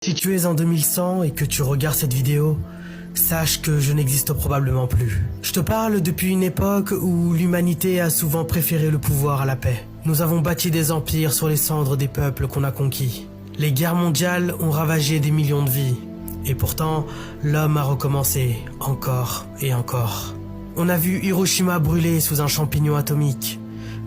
Si tu es en 2100 et que tu regardes cette vidéo, sache que je n'existe probablement plus. Je te parle depuis une époque où l'humanité a souvent préféré le pouvoir à la paix. Nous avons bâti des empires sur les cendres des peuples qu'on a conquis. Les guerres mondiales ont ravagé des millions de vies. Et pourtant, l'homme a recommencé, encore et encore. On a vu Hiroshima brûler sous un champignon atomique.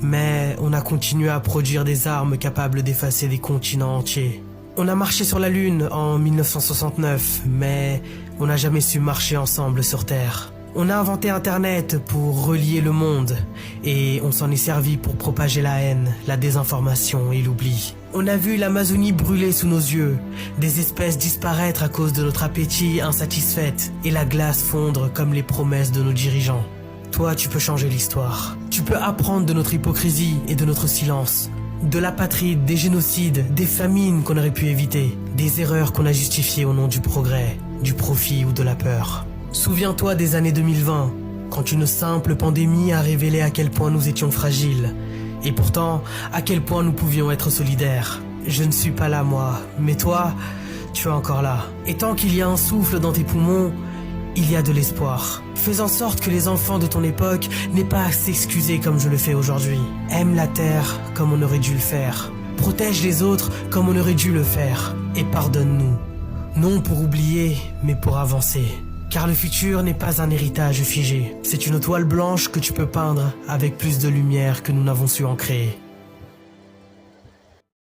Mais on a continué à produire des armes capables d'effacer des continents entiers. On a marché sur la Lune en 1969, mais on n'a jamais su marcher ensemble sur Terre. On a inventé Internet pour relier le monde, et on s'en est servi pour propager la haine, la désinformation et l'oubli. On a vu l'Amazonie brûler sous nos yeux, des espèces disparaître à cause de notre appétit insatisfaite, et la glace fondre comme les promesses de nos dirigeants. Toi, tu peux changer l'histoire. Tu peux apprendre de notre hypocrisie et de notre silence. De l'apatride, des génocides, des famines qu'on aurait pu éviter, des erreurs qu'on a justifiées au nom du progrès, du profit ou de la peur. Souviens-toi des années 2020, quand une simple pandémie a révélé à quel point nous étions fragiles, et pourtant à quel point nous pouvions être solidaires. Je ne suis pas là moi, mais toi, tu es encore là. Et tant qu'il y a un souffle dans tes poumons, il y a de l'espoir. Fais en sorte que les enfants de ton époque n'aient pas à s'excuser comme je le fais aujourd'hui. Aime la terre comme on aurait dû le faire. Protège les autres comme on aurait dû le faire. Et pardonne-nous. Non pour oublier, mais pour avancer. Car le futur n'est pas un héritage figé. C'est une toile blanche que tu peux peindre avec plus de lumière que nous n'avons su en créer.